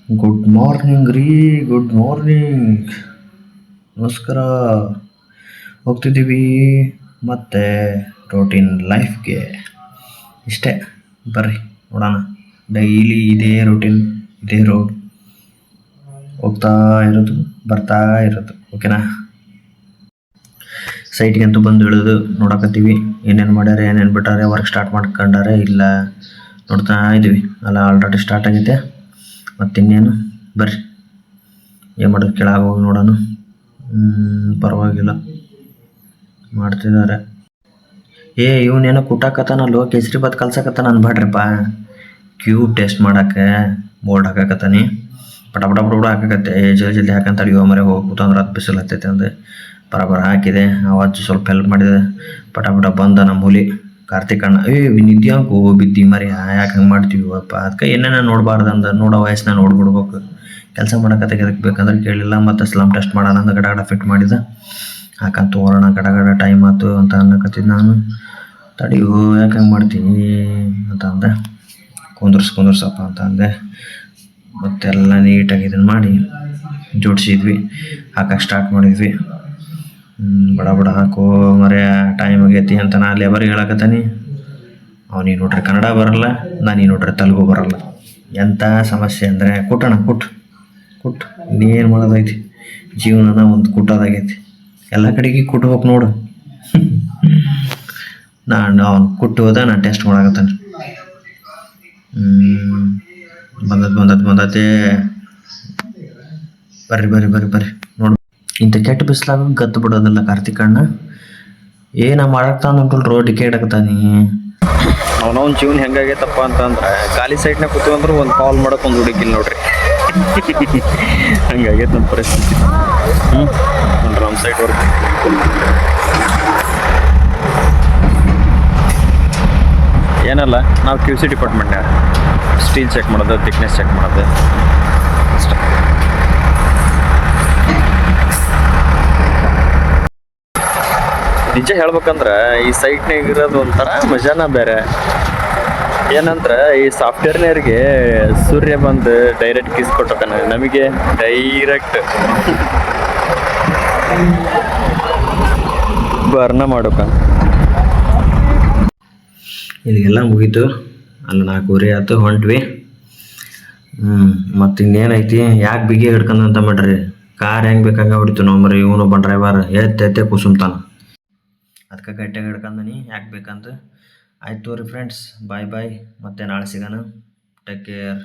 Good morning ರೀ, good morning. ನಮಸ್ಕಾರ. ಹೋಗ್ತಿದ್ದೀವಿ ಮತ್ತೆ ರೋಟೀನ್ ಲೈಫ್ಗೆ. ಇಷ್ಟೇ, ಬರ್ರಿ ನೋಡೋಣ. ಡೈಲಿ ಇದೇ ರೂಟೀನ್, ಇದೇ ರೋಡ್, ಹೋಗ್ತಾ ಇರೋದು ಬರ್ತಾ ಇರೋದು. ಓಕೆನಾ? ಸೈಟ್ಗಂತೂ ಬಂದು ಇಳಿದು ನೋಡಕತ್ತೀವಿ ಏನೇನು ಮಾಡ್ಯಾರ, ಏನೇನು ಬಿಟ್ಟಾರೆ, ವರ್ಕ್ ಸ್ಟಾರ್ಟ್ ಮಾಡ್ಕೊಂಡಾರೆ ಇಲ್ಲ ನೋಡ್ತಾ ಇದ್ದೀವಿ. ಅಲ್ಲ, ಆಲ್ರೆಡಿ ಸ್ಟಾರ್ಟ್ ಆಗೈತೆ. ಮತ್ತಿನ್ನೇನು, ಬರ್ರಿ ಏನು ಮಾಡೋದು, ಕೆಳಗೆ ಹೋಗಿ ನೋಡೋಣ. ಪರವಾಗಿಲ್ಲ ಮಾಡ್ತಿದ್ದಾರೆ. ಇವನೇನೋ ಕುಟ್ಟಾಕತ್ತಾನಲ್ಲೋ, ಕೇಸರಿ ಬಾತ್ ಕಲ್ಸಕತ್ತಾನ ಅನ್ಬೇಡ್ರಿಪ್ಪ. ಕ್ಯೂಬ್ ಟೇಸ್ಟ್ ಮಾಡೋಕ್ಕೆ ಬೋರ್ಡ್ ಹಾಕಕತ್ತಾನೆ. ಪಟ ಪಟ ಪಟ ಪಟ ಹಾಕಕತ್ತೆ. ಜಲ್ದಿ ಹಾಕಂತ ಅಡಿಯೋ ಮರೆ ಹೋಗಿ ಕೂತಂದ್ರೆ ಅದು ಬಿಸಿಲು ಹತ್ತೈತೆ ಅಂದೆ ಬರಬರ ಹಾಕಿದೆ. ಅವಾಜು ಸ್ವಲ್ಪ ಹೆಲ್ಪ್ ಮಾಡಿದೆ. ಪಟ ಪಟ ಬಂದ ನಮ್ಮ ಹುಲಿ ಕಾರ್ತಿಕಣ್ಣ. ನಿದ್ಯಾಂಕು ಬಿದ್ದಿ ಮರಿ, ಯಾಕೆ ಹಂಗೆ ಮಾಡ್ತೀವಪ್ಪ? ಅದಕ್ಕೆ ಏನೇನ ನೋಡಬಾರ್ದು ಅಂದ, ನೋಡೋ ವಯಸ್ಸನ್ನ ನೋಡ್ಬಿಡ್ಬೇಕು. ಕೆಲಸ ಮಾಡೋಕೆ ಅದಕ್ಕೆ ಬೇಕಂದ್ರೆ ಕೇಳಿಲ್ಲ. ಮತ್ತು ಸ್ಲಮ್ ಟೆಸ್ಟ್ ಮಾಡೋಣ ಅಂದ ಗಡ ಫಿಟ್ ಮಾಡಿದ. ಹಾಕಂತ ಹೋಗೋಣ, ಗಡ ಟೈಮ್ ಆಯ್ತು ಅಂತ ಅನ್ನಕತ್ತಿದ್ದು ನಾನು. ತಡಿಯೋ, ಯಾಕೆ ಹಂಗೆ ಮಾಡ್ತೀನಿ ಅಂತ ಅಂದೆ. ಕುಂದ್ರಸಪ್ಪ ಅಂತ ಅಂದೆ. ಮತ್ತೆಲ್ಲ ನೀಟಾಗಿ ಇದನ್ನು ಮಾಡಿ ಜೋಡಿಸಿದ್ವಿ, ಹಾಕಕ್ಕೆ ಸ್ಟಾರ್ಟ್ ಮಾಡಿದ್ವಿ. ಬಡ ಬಡ ಹಾಕೋ ಮರೆ, ಟೈಮ್ ಆಗೈತಿ ಅಂತ ನಾ ಲೇಬರಿಗೆ ಹೇಳಕತ್ತಾನೆ. ಅವನಿಗೆ ನೋಡ್ರಿ ಕನ್ನಡ ಬರಲ್ಲ, ನನಗೆ ನೋಡ್ರಿ ತೆಲುಗು ಬರಲ್ಲ. ಎಂಥ ಸಮಸ್ಯೆ ಅಂದರೆ ಕುಟ್ಟೋಣ, ಕುಟ್ಟು ಇನ್ನೇನು ಮಾಡೋದೈತಿ. ಜೀವನನ ಒಂದು ಕುಟ್ಟೋದಾಗೈತಿ. ಎಲ್ಲ ಕಡೆಗೆ ಕುಟ್ಬೇಕು ನೋಡು. ಅವ್ನು ಕುಟ್ಟು ಹೋದ, ನಾನು ಟೆಸ್ಟ್ ಮಾಡಕತ್ತಾನೆ. ಬಂದತ್ತೆ. ಬರ್ರಿ ನೋಡು. ಇಂಥ ಕೆಟ್ಟ ಬಿಸಿಲಾಗ ಗತ್ತು ಬಿಡೋದಿಲ್ಲ ಕಾರ್ತಿಕಣ್ಣ. ಮಾಡಕ್ತಾನ ರೋಡ್ ಕೇಡಕತ್ತಾನಿ. ಅವನವನ ಜೀವನ ಹೆಂಗಾಗೈತಪ್ಪ ಅಂತಂದ್ರೆ, ಖಾಲಿ ಸೈಡ್ನಾಗ ಕೂತ್ಕೊಂಡ್ರು ಒಂದು ಕಾಲ್ ಮಾಡೋಕೆ ಒಂದು ಹುಡುಗಿಲ್ಲ ನೋಡ್ರಿ. ಹಂಗಾಗೈತೆ ನಮ್ಮ ಪರಿಸ್ಥಿತಿ. ನಮ್ಮ ಸೈಡ್ ವರ್ಕ್ ಏನಲ್ಲ, ನಾವು QC ಡಿಪಾರ್ಟ್ಮೆಂಟ್ನ ಸ್ಟೀಲ್ ಚೆಕ್ ಮಾಡೋದು, ಥಿಕ್ನೆಸ್ ಚೆಕ್ ಮಾಡೋದು ಅಷ್ಟೇ. ನಿಜ ಹೇಳ್ಬೇಕಂದ್ರೆ ಈ ಸೈಟ್ನಾಗ ಇರೋದು ಒಂಥರ ಮಜಾನ ಬೇರೆ. ಏನಂದ್ರೆ ಈ ಸಾಫ್ಟ್ವೇರ್ನವ್ರಿಗೆ ಸೂರ್ಯ ಬಂದು ಡೈರೆಕ್ಟ್ ಕಿಸ್ ಕೊಟ್ಟತಾನೆ, ನಮಗೆ ಡೈರೆಕ್ಟ್ ಬರ್ನ ಮಾಡೋಕ. ಇಲ್ಲಿಗೆಲ್ಲ ಮುಗೀತು. ಅಲ್ಲಿ 4:30 ಆಯ್ತು, ಹೊಂಟ್ವಿ. ಮತ್ತು ಇನ್ನೇನೈತಿ, ಯಾಕೆ ಬಿಗಿ ಹಿಡ್ಕೊಂಡಂತ ಮಾಡ್ರಿ. ಕಾರ್ ಹೆಂಗೆ ಬೇಕಂಗೆ ಹೊಡಿತು ನಾವು ಮರಿ. ಇವನು ಒಬ್ಬ ಡ್ರೈವರ್ ಎತ್ತೆ ಕುಸುಮ್ತಾನ. ಅದಕ್ಕೆ ಗಟ್ಟಿಯಾಗಿ ಹಿಡ್ಕೊಂಡನಿ, ಯಾಕೆ ಬೇಕಂತ. ಆಯ್ತು ರೀ ಫ್ರೆಂಡ್ಸ್, ಬಾಯ್. ಮತ್ತೆ ನಾಳೆ ಸಿಗೋಣ. Take care.